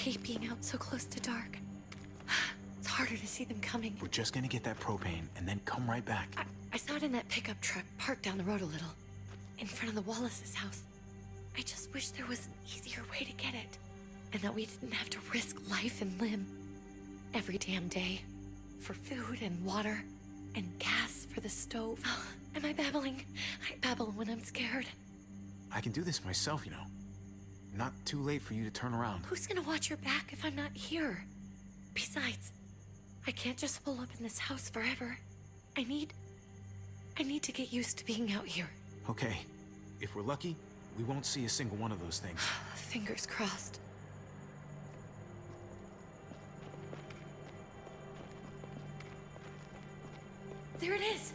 hate being out so close to dark. It's harder to see them coming. We're just gonna get that propane and then come right back. I saw it in that pickup truck parked down the road a little, in front of the Wallace's house. I just wish there was an easier way to get it, and that we didn't have to risk life and limb every damn day for food and water and gas for the stove. Oh, am I babbling? I babble when I'm scared. I can do this myself, you know. Not too late for you to turn around. Who's gonna watch your back if I'm not here? Besides, I can't just pull up in this house forever. I need to get used to being out here. Okay. If we're lucky, we won't see a single one of those things. Fingers crossed. There it is!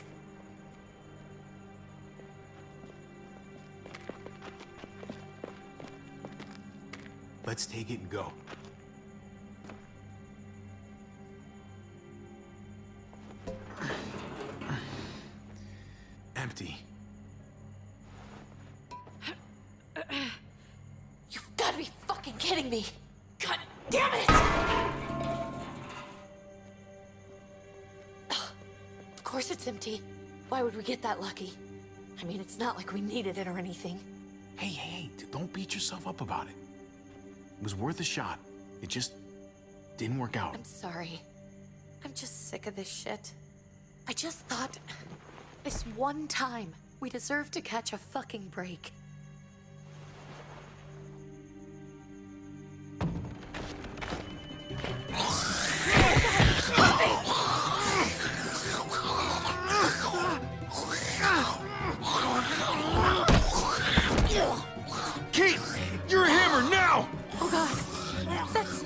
Let's take it and go. Empty. You've got to be fucking kidding me! God damn it! Of course it's empty. Why would we get that lucky? I mean, it's not like we needed it or anything. Hey, don't beat yourself up about it. It was worth a shot. It just didn't work out. I'm sorry. I'm just sick of this shit. I just thought, this one time, we deserve to catch a fucking break. Kate! You're a hammer now! Oh god, that's...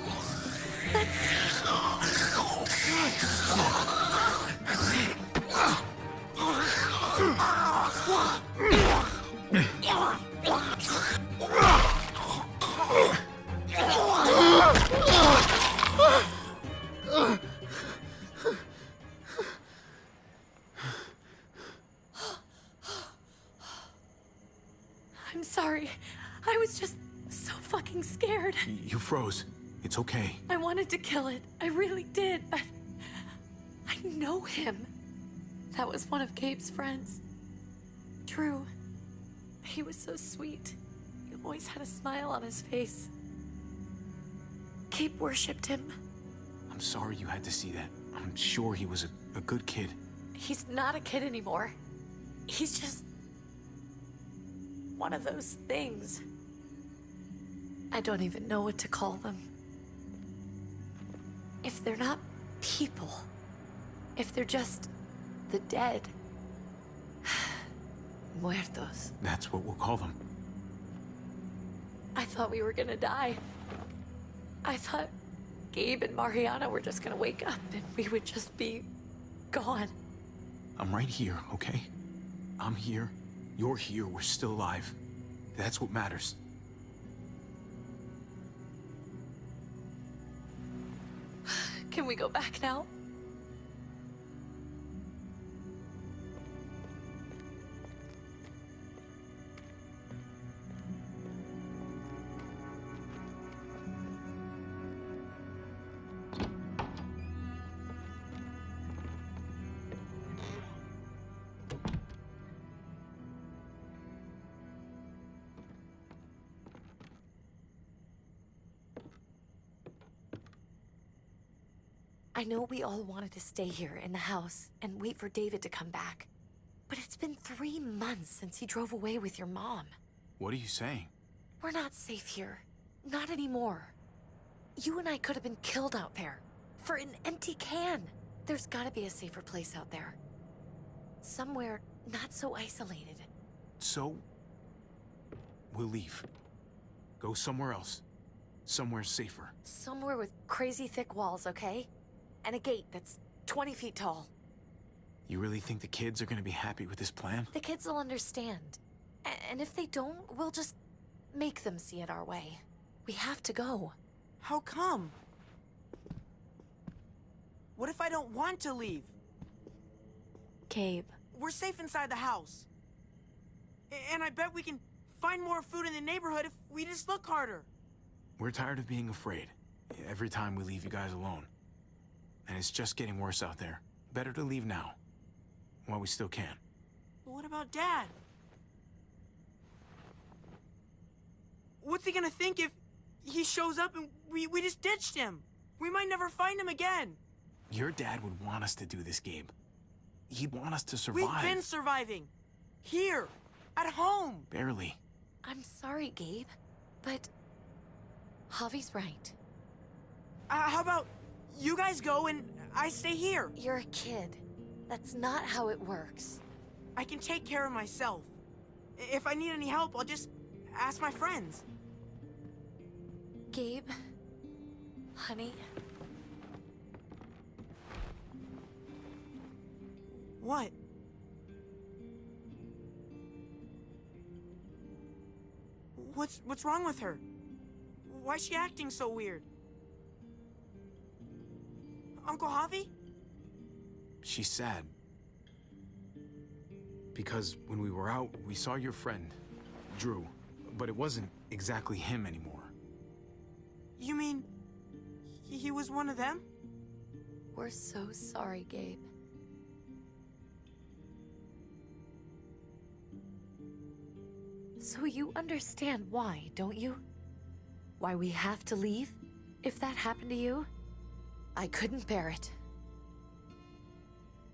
I'm sorry. I was just so fucking scared. You froze. It's okay. I wanted to kill it. I really did, but I know him. That was one of Gabe's friends. Drew. He was so sweet. He always had a smile on his face. Gabe worshipped him. I'm sorry you had to see that. I'm sure he was a good kid. He's not a kid anymore. He's just one of those things. I don't even know what to call them. If they're not people, if they're just the dead, muertos. That's what we'll call them. I thought we were gonna die. I thought Gabe and Mariana were just gonna wake up and we would just be gone. I'm right here, okay? I'm here. You're here. We're still alive. That's what matters. Can we go back now? I know we all wanted to stay here in the house and wait for David to come back. But it's been 3 months since he drove away with your mom. What are you saying? We're not safe here. Not anymore. You and I could have been killed out there. For an empty can. There's gotta be a safer place out there. Somewhere not so isolated. So, we'll leave. Go somewhere else. Somewhere safer. Somewhere with crazy thick walls, okay? And a gate that's 20 feet tall. You really think the kids are gonna be happy with this plan? The kids will understand. And if they don't, we'll just make them see it our way. We have to go. How come? What if I don't want to leave? Gabe. We're safe inside the house. And I bet we can find more food in the neighborhood if we just look harder. We're tired of being afraid. Every time we leave you guys alone. And it's just getting worse out there. Better to leave now, while we still can. But what about Dad? What's he gonna think if he shows up and we just ditched him? We might never find him again. Your dad would want us to do this, Gabe. He'd want us to survive. We've been surviving. Here. At home. Barely. I'm sorry, Gabe, but Javi's right. How about you guys go and I stay here? You're a kid. That's not how it works. I can take care of myself. If I need any help, I'll just ask my friends. Gabe, honey, What? What's wrong with her? Why's she acting so weird? Uncle Javi? She's sad. Because when we were out, we saw your friend, Drew. But it wasn't exactly him anymore. You mean he was one of them? we're so sorry, Gabe. So you understand why, don't you? Why we have to leave? If that happened to you, I couldn't bear it.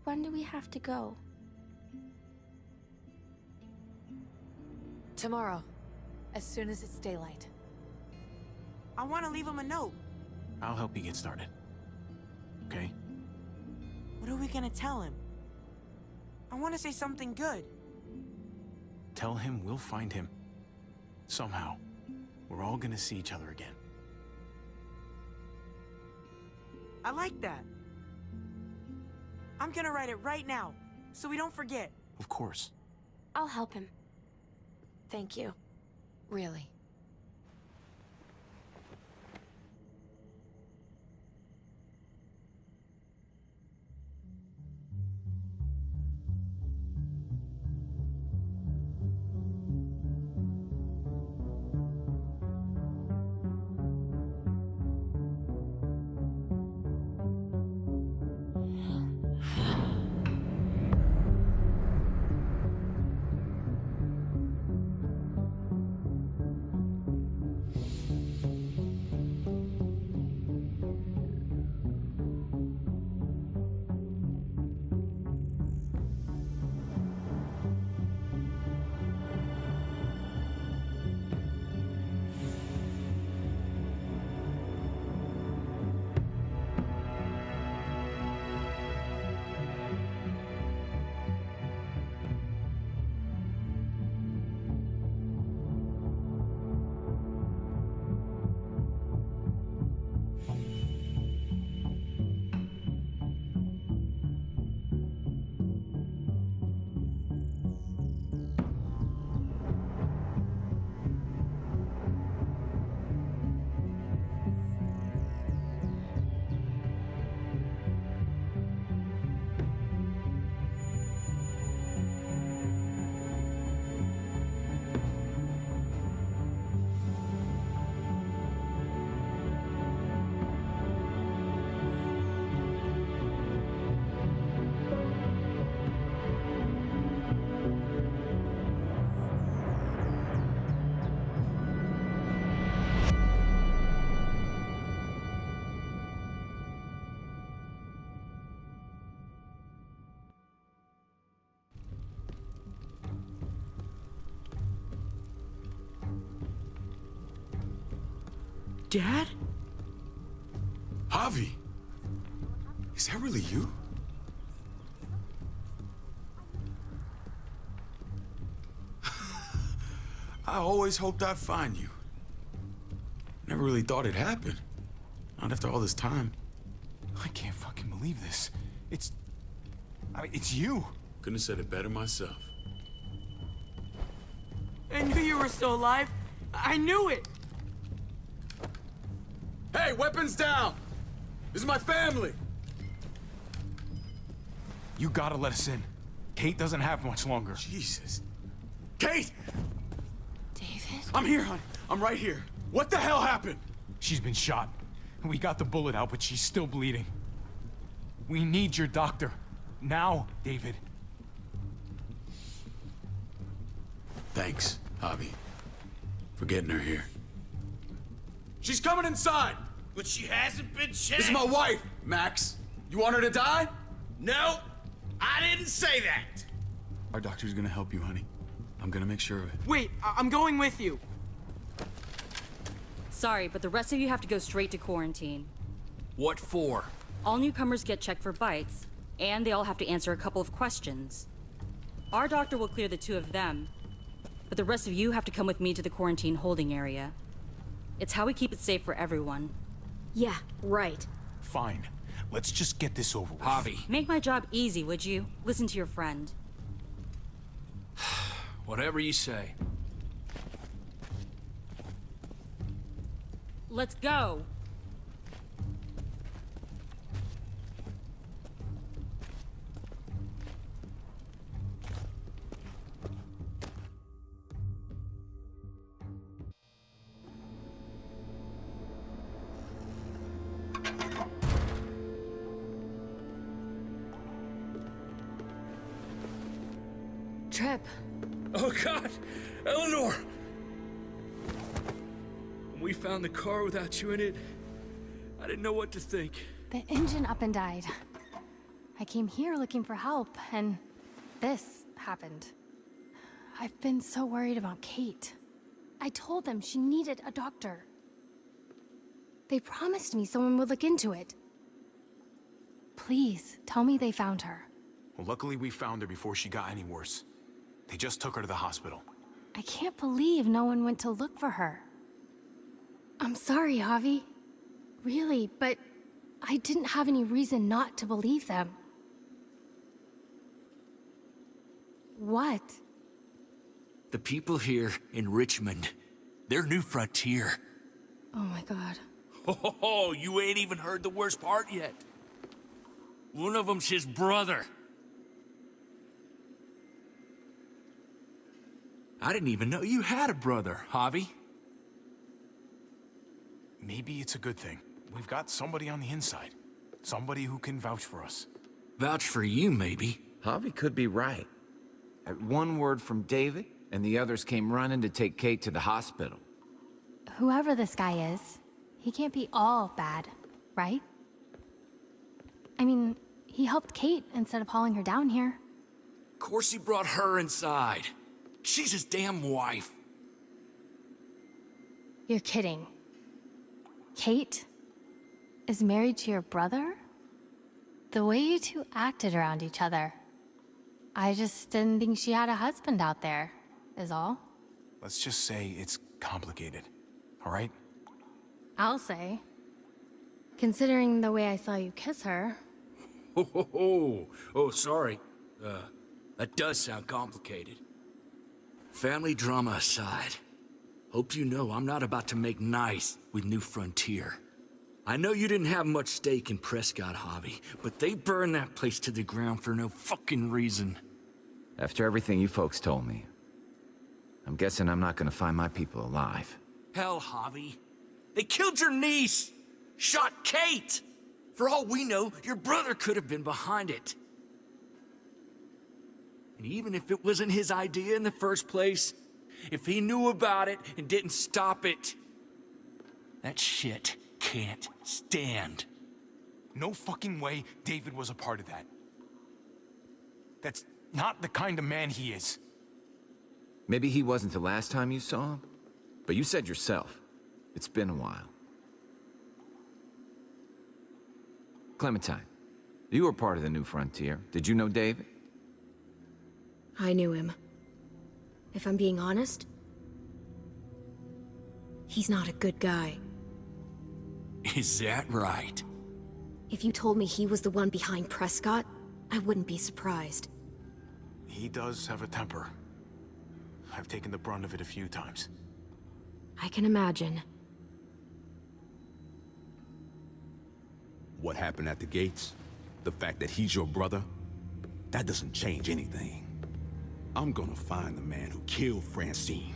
When do we have to go? Tomorrow, as soon as it's daylight. I want to leave him a note. I'll help you get started. Okay? What are we gonna tell him? I want to say something good. Tell him we'll find him. Somehow. We're all gonna see each other again. I like that. I'm gonna write it right now, so we don't forget. Of course. I'll help him. Thank you. Really. Dad? Javi! Is that really you? I always hoped I'd find you. Never really thought it'd happen. Not after all this time. I can't fucking believe this. It's you. Couldn't have said it better myself. I knew you were still alive. I knew it. Hey, weapons down! This is my family! You gotta let us in. Kate doesn't have much longer. Jesus. Kate! David? I'm here, hon. I'm right here. What the hell happened? She's been shot. We got the bullet out, but she's still bleeding. We need your doctor. Now, David. Thanks, Javi, for getting her here. She's coming inside! But she hasn't been checked. This is my wife, Max. You want her to die? No, I didn't say that. Our doctor's gonna help you, honey. I'm gonna make sure of it. Wait, I'm going with you. Sorry, but the rest of you have to go straight to quarantine. What for? All newcomers get checked for bites, and they all have to answer a couple of questions. Our doctor will clear the two of them, but the rest of you have to come with me to the quarantine holding area. It's how we keep it safe for everyone. Yeah, right. Fine. Let's just get this over with. Javi, Make my job easy, would you? Listen to your friend. whatever you say. Let's go! Trip. Oh, God! Eleanor! When we found the car without you in it, I didn't know what to think. The engine up and died. I came here looking for help, and this happened. I've been so worried about Kate. I told them she needed a doctor. They promised me someone would look into it. Please, tell me they found her. Well, luckily we found her before she got any worse. They just took her to the hospital. I can't believe no one went to look for her. I'm sorry, Javi. Really, but I didn't have any reason not to believe them. What? The people here in Richmond, they're New Frontier. Oh my god. Oh, you ain't even heard the worst part yet. One of them's his brother. I didn't even know you had a brother, Javi. Maybe it's a good thing. We've got somebody on the inside. Somebody who can vouch for us. Vouch for you, maybe. Javi could be right. At one word from David, and the others came running to take Kate to the hospital. Whoever this guy is, he can't be all bad, right? I mean, he helped Kate instead of hauling her down here. Of course he brought her inside. She's his damn wife. You're kidding. Kate is married to your brother? The way you two acted around each other. I just didn't think she had a husband out there, is all. Let's just say it's complicated, all right? I'll say. Considering the way I saw you kiss her. Oh, sorry. That does sound complicated. Family drama aside, hope you know I'm not about to make nice with New Frontier. I know you didn't have much stake in Prescott, Javi, but they burned that place to the ground for no fucking reason. After everything you folks told me, I'm guessing I'm not gonna find my people alive. Hell, Javi. They killed your niece! Shot Kate! For all we know, your brother could have been behind it. And even if it wasn't his idea in the first place, if he knew about it and didn't stop it, that shit can't stand. No fucking way David was a part of that. That's not the kind of man he is. Maybe he wasn't the last time you saw him, but you said yourself, it's been a while. Clementine, you were part of the New Frontier. Did you know David? I knew him. If I'm being honest, he's not a good guy. Is that right? If you told me he was the one behind Prescott, I wouldn't be surprised. He does have a temper. I've taken the brunt of it a few times. I can imagine. What happened at the gates, the fact that he's your brother, that doesn't change anything. I'm gonna find the man who killed Francine.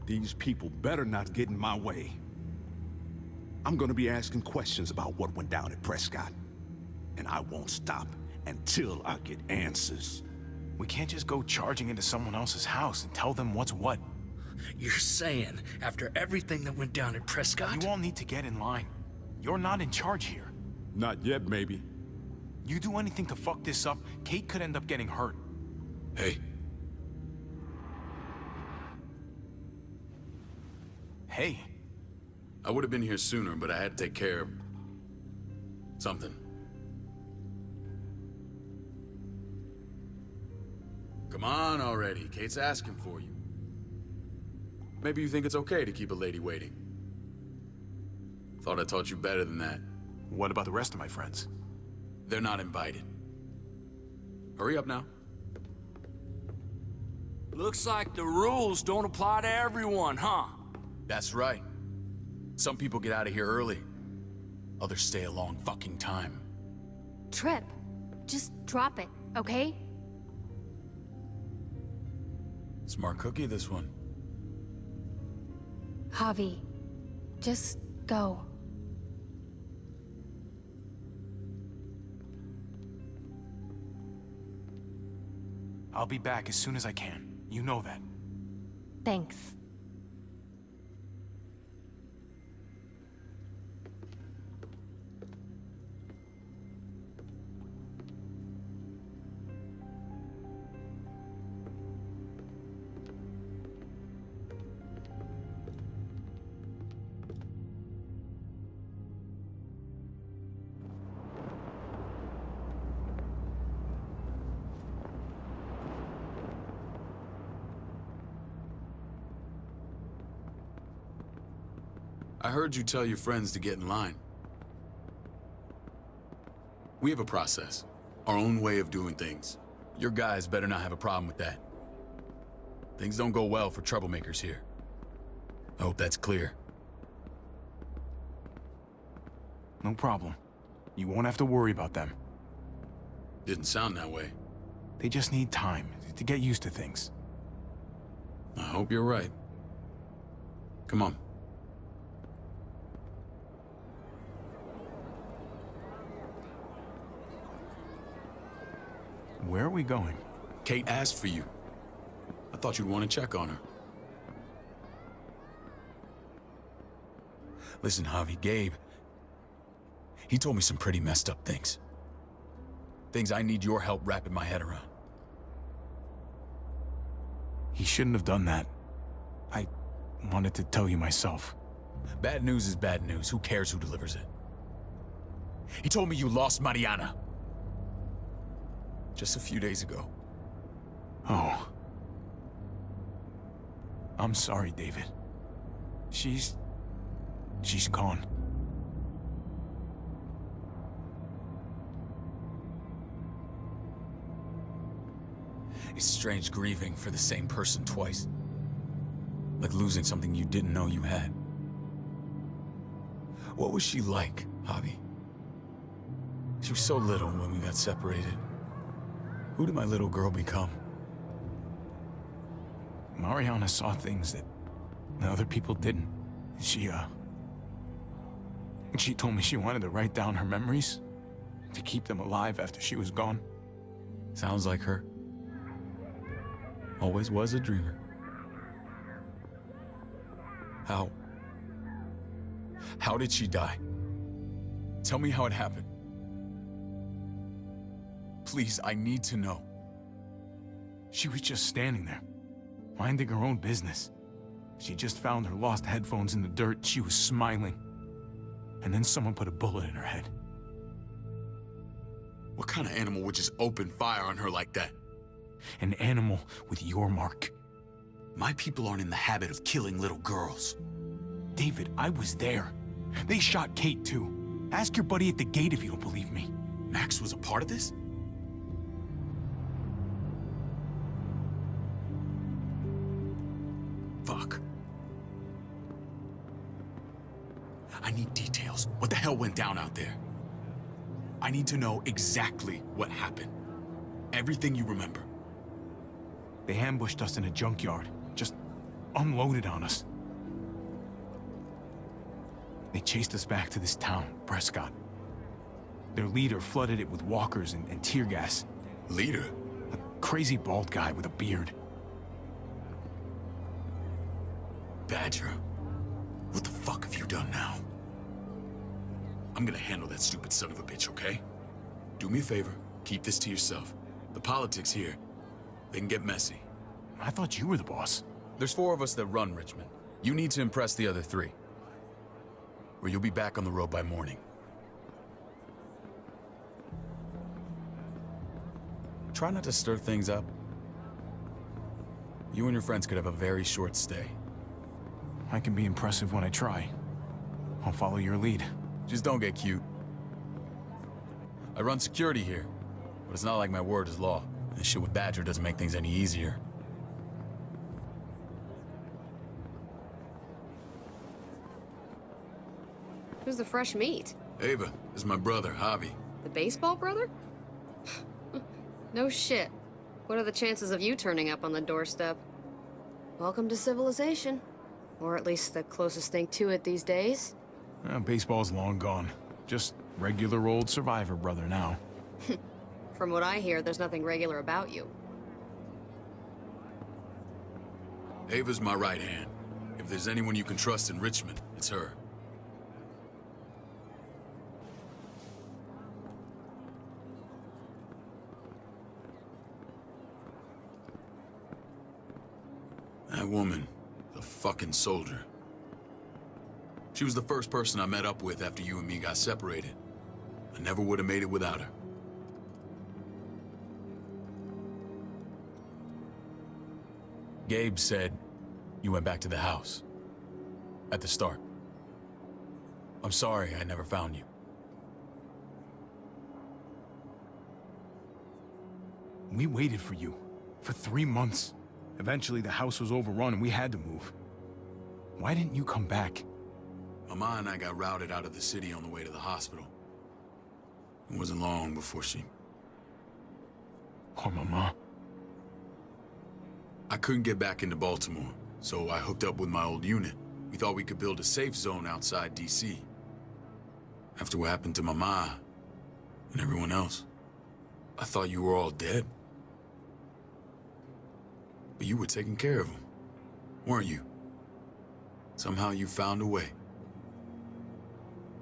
These people better not get in my way. I'm gonna be asking questions about what went down at Prescott. And I won't stop until I get answers. We can't just go charging into someone else's house and tell them what's what. You're saying, after everything that went down at Prescott? You all need to get in line. You're not in charge here. Not yet, maybe. You do anything to fuck this up, Kate could end up getting hurt. Hey, Hey, I would have been here sooner, but I had to take care of something. Come on already. Kate's asking for you. Maybe you think it's okay to keep a lady waiting. Thought I taught you better than that. what about the rest of my friends? They're not invited. Hurry up now. Looks like the rules don't apply to everyone, huh? That's right. Some people get out of here early. Others stay a long fucking time. Trip, just drop it, okay? Smart cookie, this one. Javi, just go. I'll be back as soon as I can. You know that. Thanks. I heard you tell your friends to get in line. We have a process, our own way of doing things. Your guys better not have a problem with that. Things don't go well for troublemakers here. I hope that's clear. No problem. You won't have to worry about them. Didn't sound that way. They just need time to get used to things. I hope you're right. Come on. Where are we going? Kate asked for you. I thought you'd want to check on her. Listen, Javi, Gabe, he told me some pretty messed up things. Things I need your help wrapping my head around. He shouldn't have done that. I wanted to tell you myself. Bad news is bad news. Who cares who delivers it? He told me you lost Mariana. Just a few days ago. Oh. I'm sorry, David. She's gone. It's strange grieving for the same person twice. Like losing something you didn't know you had. What was she like, Javi? She was so little when we got separated. Who did my little girl become? Mariana saw things that other people didn't. She told me she wanted to write down her memories to keep them alive after she was gone. Sounds like her. Always was a dreamer. How did she die? Tell me how it happened. Please, I need to know. She was just standing there, minding her own business. She just found her lost headphones in the dirt. She was smiling. And then someone put a bullet in her head. What kind of animal would just open fire on her like that? An animal with your mark. My people aren't in the habit of killing little girls. David, I was there. They shot Kate too. Ask your buddy at the gate if you don't believe me. Max was a part of this? Fuck. I need details. What the hell went down out there? I need to know exactly what happened. Everything you remember. They ambushed us in a junkyard. Just unloaded on us. They chased us back to this town, Prescott. Their leader flooded it with walkers and tear gas. Leader? A crazy bald guy with a beard. Badger, what the fuck have you done now? I'm gonna handle that stupid son of a bitch, okay? Do me a favor, keep this to yourself. The politics here, they can get messy. I thought you were the boss. There's 4 of us that run Richmond. You need to impress the other 3. Or you'll be back on the road by morning. Try not to stir things up. You and your friends could have a very short stay. I can be impressive when I try. I'll follow your lead. Just don't get cute. I run security here, but it's not like my word is law. This shit with Badger doesn't make things any easier. Who's the fresh meat? Ava, this is my brother, Javi. The baseball brother? No shit. What are the chances of you turning up on the doorstep? Welcome to civilization. Or at least the closest thing to it these days. Baseball's long gone. Just regular old survivor brother now. From what I hear, there's nothing regular about you. Ava's my right hand. If there's anyone you can trust in Richmond, it's her. That woman, the fucking soldier. She was the first person I met up with after you and me got separated. I never would have made it without her. Gabe said you went back to the house. At the start. I'm sorry I never found you. We waited for you. For 3 months. Eventually the house was overrun and we had to move. Why didn't you come back? Mama and I got routed out of the city on the way to the hospital. It wasn't long before she... Poor Mama. I couldn't get back into Baltimore, so I hooked up with my old unit. We thought we could build a safe zone outside D.C. After what happened to Mama and everyone else, I thought you were all dead. But you were taking care of them, weren't you? Somehow you found a way.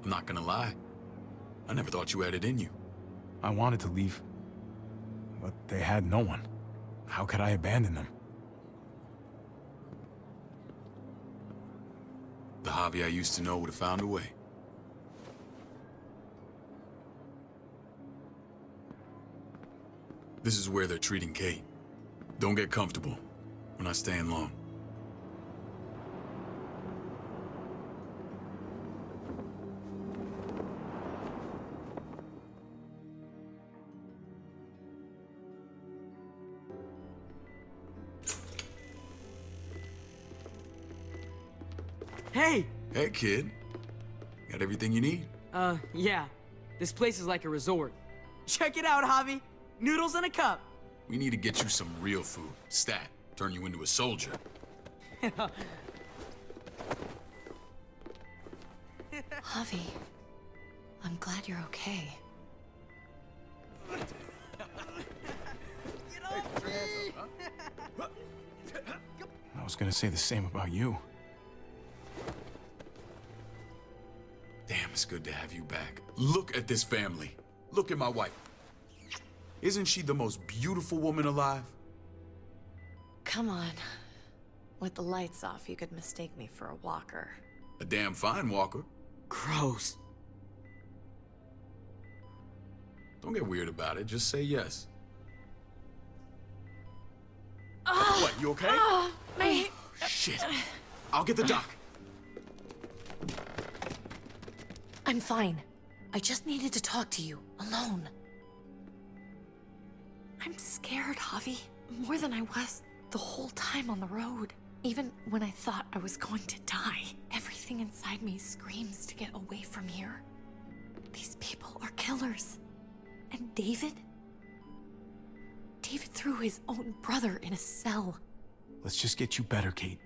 I'm not gonna lie. I never thought you had it in you. I wanted to leave. But they had no one. How could I abandon them? The Javi I used to know would have found a way. This is where they're treating Kate. Don't get comfortable. We're not staying long. Hey! Hey, kid. Got everything you need? Yeah. This place is like a resort. Check it out, Javi. Noodles in a cup. We need to get you some real food. Stat. Turn you into a soldier. Javi, I'm glad you're okay. I was gonna say the same about you. Damn, it's good to have you back. Look at this family. Look at my wife. Isn't she the most beautiful woman alive? Come on. With the lights off, you could mistake me for a walker. A damn fine walker. Gross. Don't get weird about it. Just say yes. What, you okay? My... Shit. I'll get the doc. I'm fine. I just needed to talk to you, alone. I'm scared, Javi. More than I was the whole time on the road. Even when I thought I was going to die, everything inside me screams to get away from here. These people are killers. And David? David threw his own brother in a cell. Let's just get you better, Kate.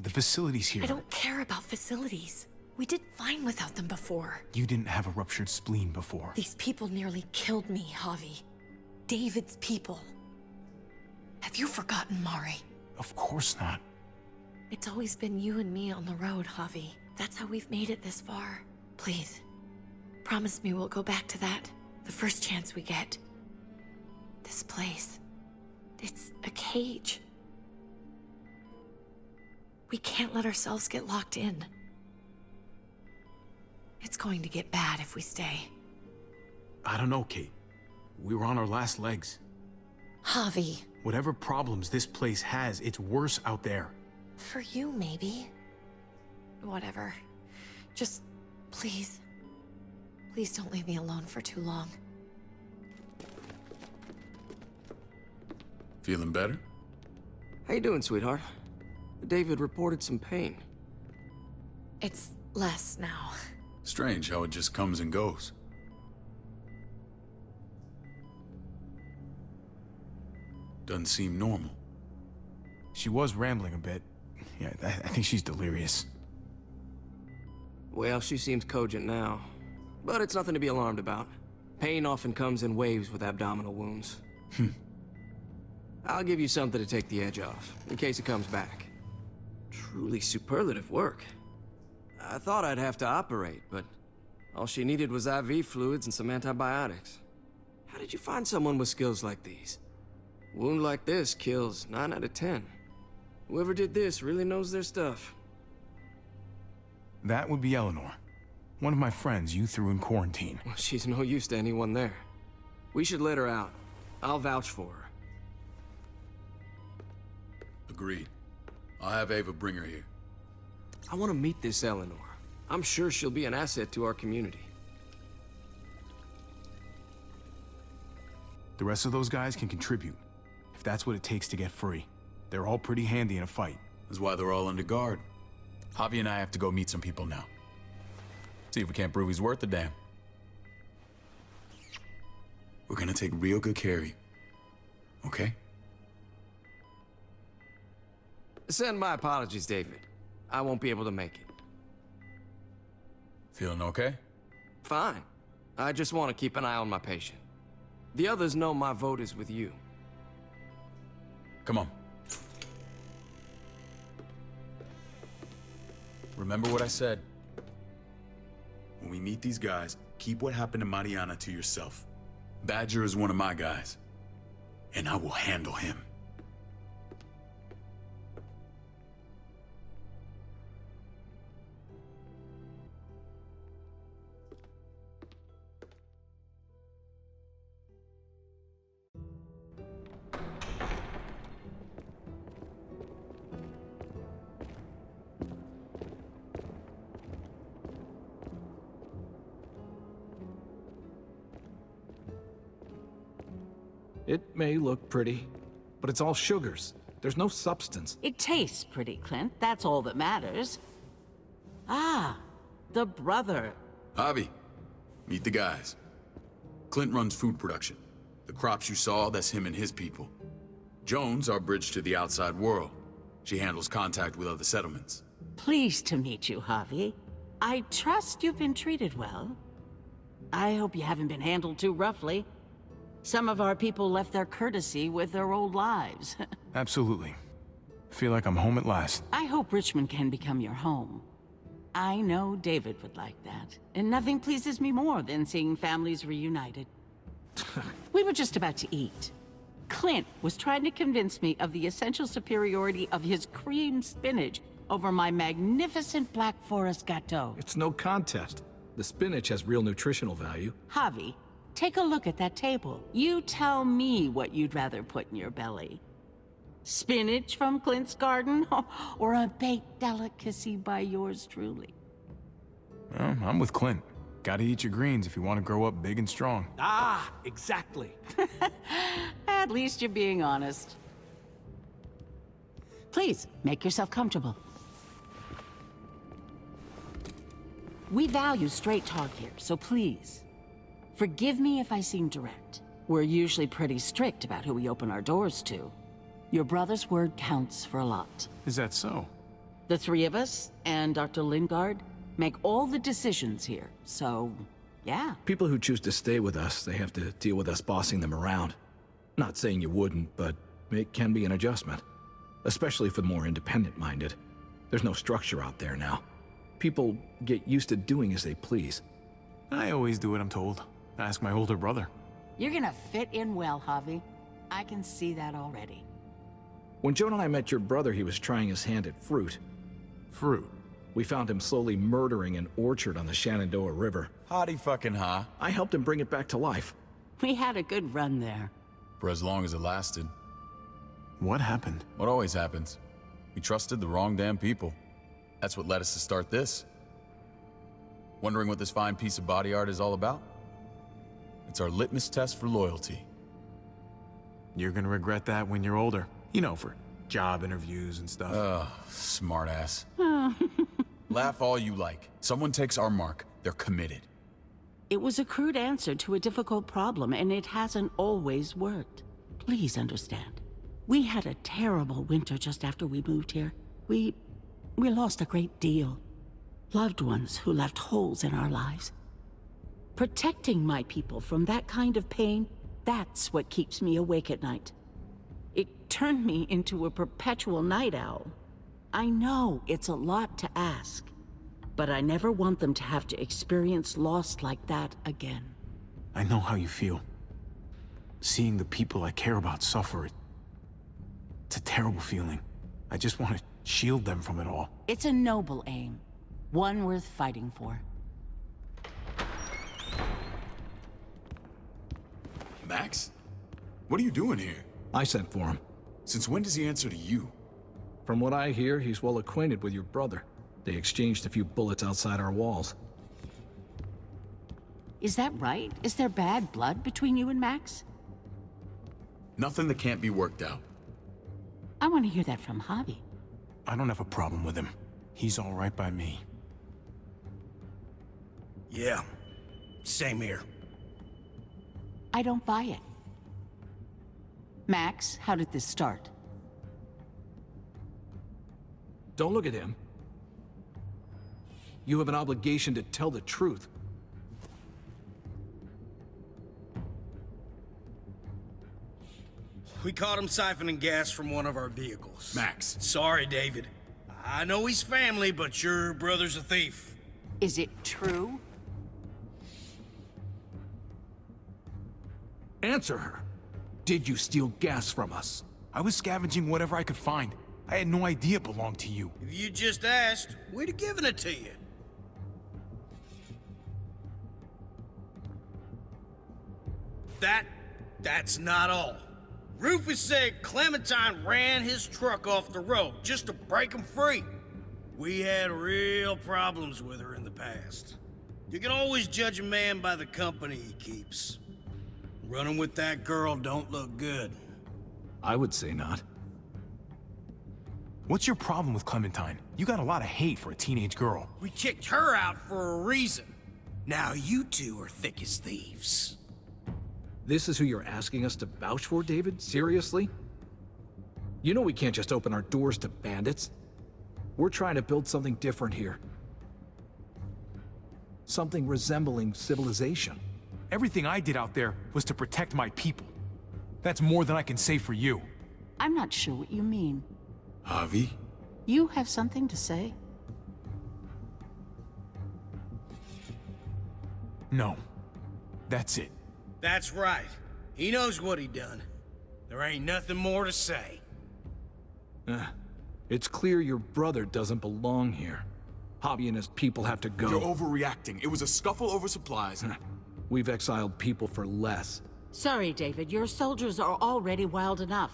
The facility's here. I don't care about facilities. We did fine without them before. You didn't have a ruptured spleen before. These people nearly killed me, Javi. David's people. Have you forgotten, Mari? Of course not. It's always been you and me on the road, Javi. That's how we've made it this far. Please, promise me we'll go back to that the first chance we get. This place, it's a cage. We can't let ourselves get locked in. It's going to get bad if we stay. I don't know, Kate. We were on our last legs. Javi. Whatever problems this place has, it's worse out there. For you, maybe. Whatever. Just, please. Please don't leave me alone for too long. Feeling better? How you doing, sweetheart? David reported some pain. It's less now. Strange how it just comes and goes. Doesn't seem normal. She was rambling a bit. Yeah, I think she's delirious. Well, she seems cogent now. But it's nothing to be alarmed about. Pain often comes in waves with abdominal wounds. I'll give you something to take the edge off, in case it comes back. Truly superlative work. I thought I'd have to operate, but all she needed was IV fluids and some antibiotics. How did you find someone with skills like these? A wound like this kills 9 out of 10. Whoever did this really knows their stuff. That would be Eleanor. One of my friends you threw in quarantine. Well, she's no use to anyone there. We should let her out. I'll vouch for her. Agreed. I'll have Ava bring her here. I want to meet this Eleanor. I'm sure she'll be an asset to our community. The rest of those guys can contribute, if that's what it takes to get free. They're all pretty handy in a fight. That's why they're all under guard. Javi and I have to go meet some people now. See if we can't prove he's worth the damn. We're gonna take real good care of you. Okay? Send my apologies, David. I won't be able to make it. Feeling okay? Fine. I just want to keep an eye on my patient. The others know my vote is with you. Come on. Remember what I said. When we meet these guys, keep what happened to Mariana to yourself. Badger is one of my guys, and I will handle him. It may look pretty, but it's all sugars. There's no substance. It tastes pretty, Clint. That's all that matters. Ah, the brother. Javi, meet the guys. Clint runs food production. The crops you saw, that's him and his people. Jones, our bridge to the outside world. She handles contact with other settlements. Pleased to meet you, Javi. I trust you've been treated well. I hope you haven't been handled too roughly. Some of our people left their courtesy with their old lives. Absolutely. Feel like I'm home at last. I hope Richmond can become your home. I know David would like that, and nothing pleases me more than seeing families reunited. We were just about to eat. Clint was trying to convince me of the essential superiority of his cream spinach over my magnificent Black Forest gâteau. It's no contest. The spinach has real nutritional value. Javi, take a look at that table. You tell me what you'd rather put in your belly. Spinach from Clint's garden, or a baked delicacy by yours truly? Well, I'm with Clint. Gotta eat your greens if you want to grow up big and strong. Ah, exactly. At least you're being honest. Please, make yourself comfortable. We value straight talk here, so please, forgive me if I seem direct. We're usually pretty strict about who we open our doors to. Your brother's word counts for a lot. Is that so? The three of us, and Dr. Lingard, make all the decisions here, so yeah. People who choose to stay with us, they have to deal with us bossing them around. Not saying you wouldn't, but it can be an adjustment. Especially for the more independent-minded. There's no structure out there now. People get used to doing as they please. I always do what I'm told. Ask my older brother. You're gonna fit in well, Javi. I can see that already. When Joan and I met your brother, he was trying his hand at fruit. Fruit? We found him slowly murdering an orchard on the Shenandoah River. Howdy fucking ha. I helped him bring it back to life. We had a good run there. For as long as it lasted. What happened? What always happens. We trusted the wrong damn people. That's what led us to start this. Wondering what this fine piece of body art is all about? It's our litmus test for loyalty. You're gonna regret that when you're older. You know, for job interviews and stuff. Smartass. Laugh all you like. Someone takes our mark, they're committed. It was a crude answer to a difficult problem, and it hasn't always worked. Please understand. We had a terrible winter just after we moved here. We lost a great deal. Loved ones who left holes in our lives. Protecting my people from that kind of pain, that's what keeps me awake at night. It turned me into a perpetual night owl. I know it's a lot to ask, but I never want them to have to experience loss like that again. I know how you feel. Seeing the people I care about suffer, it's a terrible feeling. I just want to shield them from it all. It's a noble aim, one worth fighting for. Max? What are you doing here? I sent for him. Since when does he answer to you? From what I hear, he's well acquainted with your brother. They exchanged a few bullets outside our walls. Is that right? Is there bad blood between you and Max? Nothing that can't be worked out. I want to hear that from Javi. I don't have a problem with him. He's all right by me. Yeah, same here. I don't buy it. Max, how did this start? Don't look at him. You have an obligation to tell the truth. We caught him siphoning gas from one of our vehicles. Max. Sorry, David. I know he's family, but your brother's a thief. Is it true? Answer her. Did you steal gas from us? I was scavenging whatever I could find. I had no idea it belonged to you. If you just asked, we'd have given it to you. That's not all. Rufus said Clementine ran his truck off the road just to break him free. We had real problems with her in the past. You can always judge a man by the company he keeps. Running with that girl don't look good. I would say not. What's your problem with Clementine? You got a lot of hate for a teenage girl. We kicked her out for a reason. Now you two are thick as thieves. This is who you're asking us to vouch for, David? Seriously? You know we can't just open our doors to bandits. We're trying to build something different here. Something resembling civilization. Everything I did out there was to protect my people. That's more than I can say for you. I'm not sure what you mean. Javi? You have something to say? No. That's it. That's right. He knows what he done. There ain't nothing more to say. It's clear your brother doesn't belong here. Javi and his people have to go. You're overreacting. It was a scuffle over supplies. We've exiled people for less. Sorry, David. Your soldiers are already wild enough.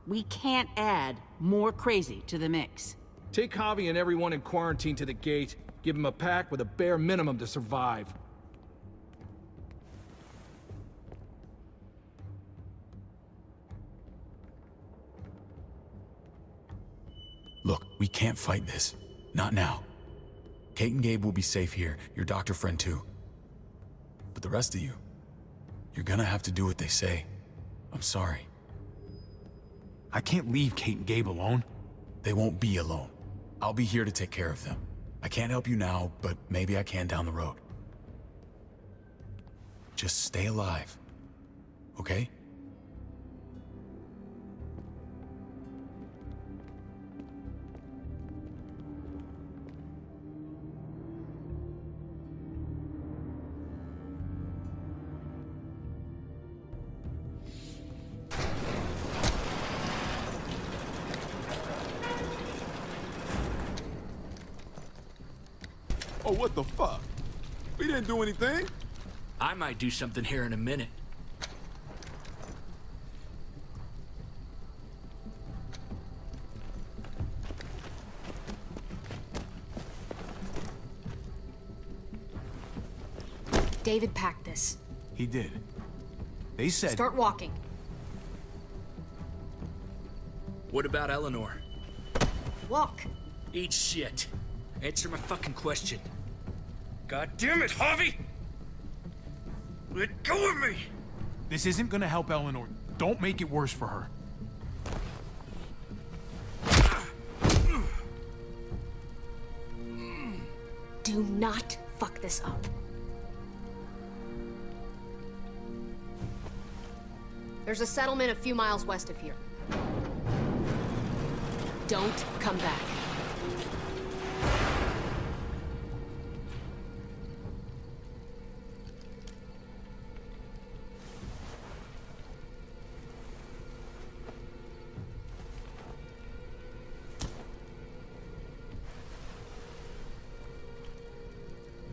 We can't add more crazy to the mix. Take Javi and everyone in quarantine to the gate. Give them a pack with a bare minimum to survive. Look, we can't fight this. Not now. Kate and Gabe will be safe here, your doctor friend too. But the rest of you, you're gonna have to do what they say. I'm sorry. I can't leave Kate and Gabe alone. They won't be alone. I'll be here to take care of them. I can't help you now, but maybe I can down the road. Just stay alive, okay? Oh, what the fuck? We didn't do anything. I might do something here in a minute. David packed this. He did. They said... Start walking. What about Eleanor? Walk. Eat shit. Answer my fucking question. God damn it, Javi! Let go of me! This isn't gonna help Eleanor. Don't make it worse for her. Do not fuck this up. There's a settlement a few miles west of here. Don't come back.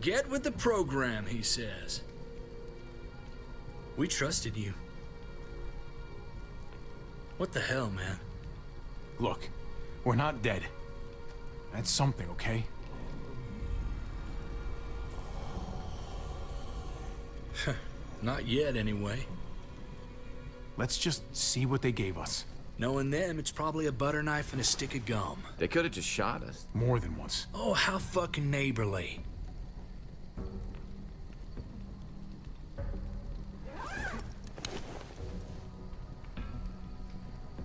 Get with the program, he says. We trusted you. What the hell, man? Look, we're not dead. That's something, okay? Not yet, anyway. Let's just see what they gave us. Knowing them, it's probably a butter knife and a stick of gum. They could have just shot us. More than once. Oh, how fucking neighborly.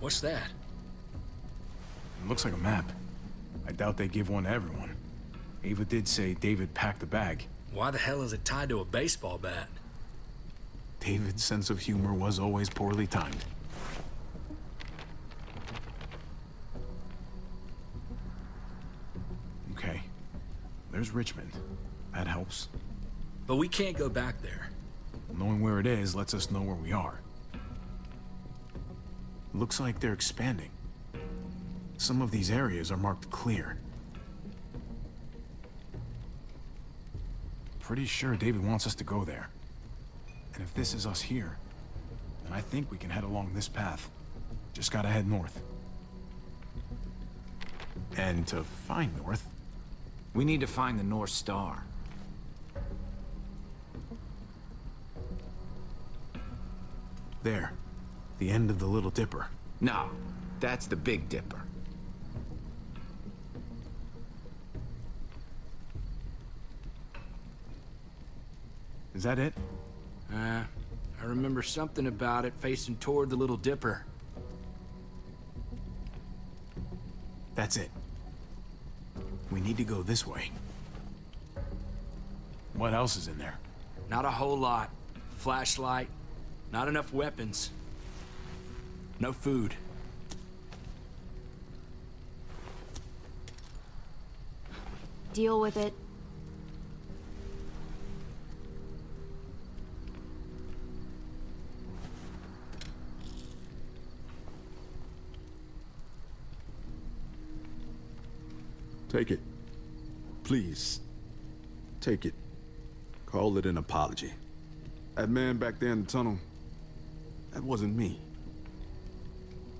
What's that? It looks like a map. I doubt they give one to everyone. Ava did say David packed the bag. Why the hell is it tied to a baseball bat? David's sense of humor was always poorly timed. Okay. There's Richmond. That helps. But we can't go back there. Knowing where it is lets us know where we are. Looks like they're expanding. Some of these areas are marked clear. Pretty sure David wants us to go there. And if this is us here, then I think we can head along this path. Just gotta head north. And to find north... We need to find the North Star. There. The end of the Little Dipper. No, that's the Big Dipper. Is that it? I remember something about it facing toward the Little Dipper. That's it. We need to go this way. What else is in there? Not a whole lot. Flashlight. Not enough weapons. No food. Deal with it. Take it. Please. Take it. Call it an apology. That man back there in the tunnel, that wasn't me.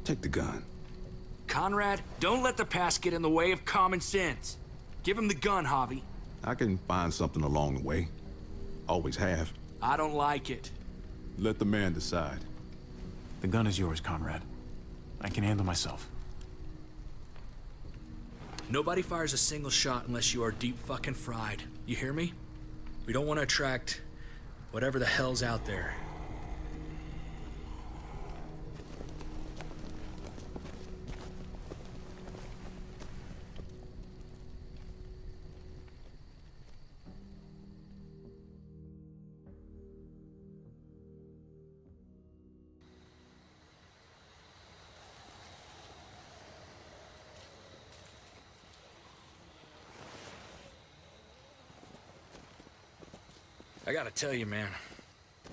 Take the gun. Conrad, don't let the past get in the way of common sense. Give him the gun, Javi. I can find something along the way. Always have. I don't like it. Let the man decide. The gun is yours, Conrad. I can handle myself. Nobody fires a single shot unless you are deep fucking fried. You hear me? We don't want to attract whatever the hell's out there. I gotta tell you, man.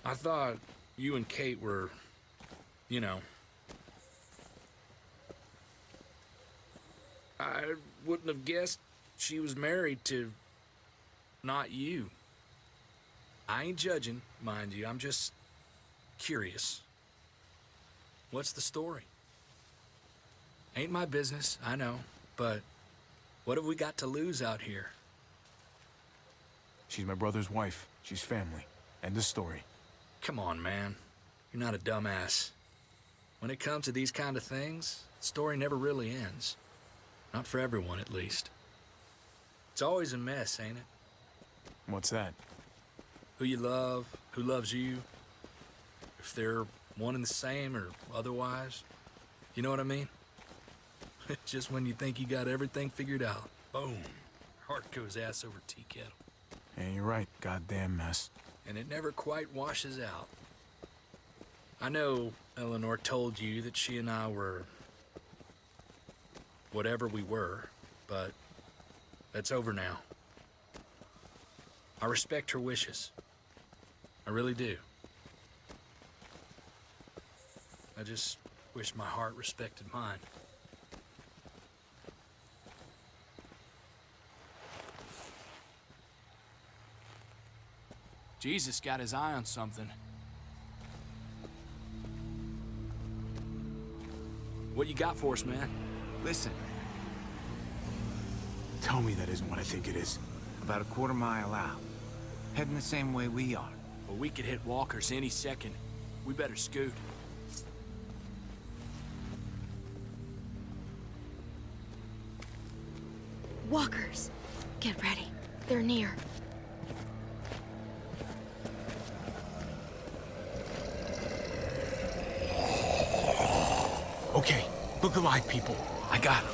I thought you and Kate were, you know... I wouldn't have guessed she was married to... not you. I ain't judging, mind you. I'm just curious. What's the story? Ain't my business, I know, but what have we got to lose out here? She's my brother's wife. She's family. End of story. Come on, man. You're not a dumbass. When it comes to these kind of things, the story never really ends. Not for everyone, at least. It's always a mess, ain't it? What's that? Who you love, who loves you, if they're one and the same or otherwise. You know what I mean? Just when you think you got everything figured out, boom, heart goes ass over tea kettle. Yeah, you're right. Goddamn mess. And it never quite washes out. I know Eleanor told you that she and I were... whatever we were, but that's over now. I respect her wishes. I really do. I just wish my heart respected mine. Jesus got his eye on something. What you got for us, man? Listen. Tell me that isn't what I think it is. About a quarter mile out. Heading the same way we are. Well, we could hit walkers any second. We better scoot. Walkers. Get ready. They're near. Okay, look alive, people. I got him.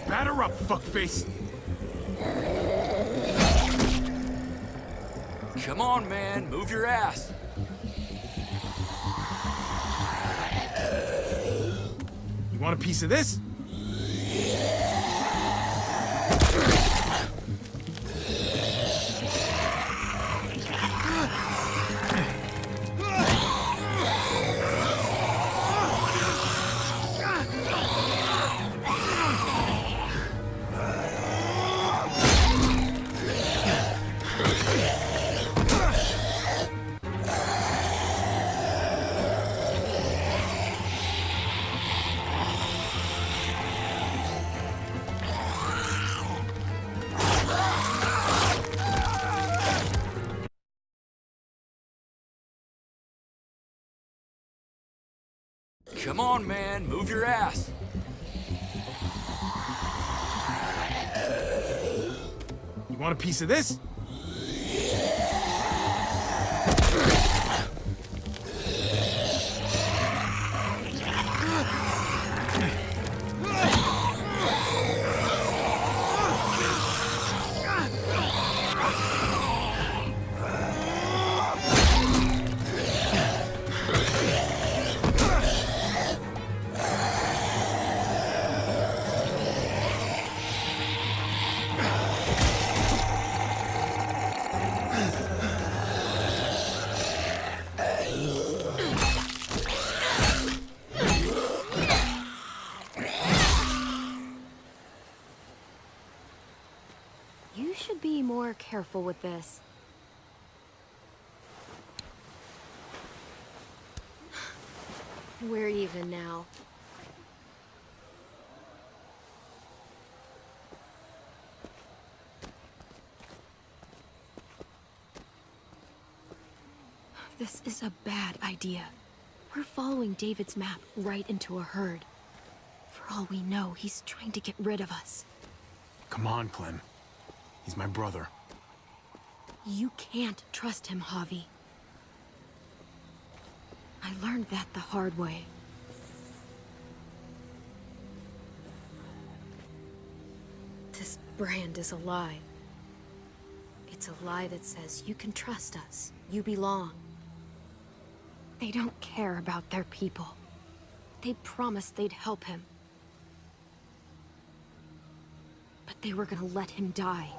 Batter up, fuckface! Come on, man. Move your ass. You want a piece of this? Come on, man. Move your ass. You want a piece of this? You should be more careful with this. We're even now. This is a bad idea. We're following David's map right into a herd. For all we know, he's trying to get rid of us. Come on, Clem. He's my brother. You can't trust him, Javi. I learned that the hard way. This brand is a lie. It's a lie that says you can trust us, you belong. They don't care about their people. They promised they'd help him. But they were gonna let him die.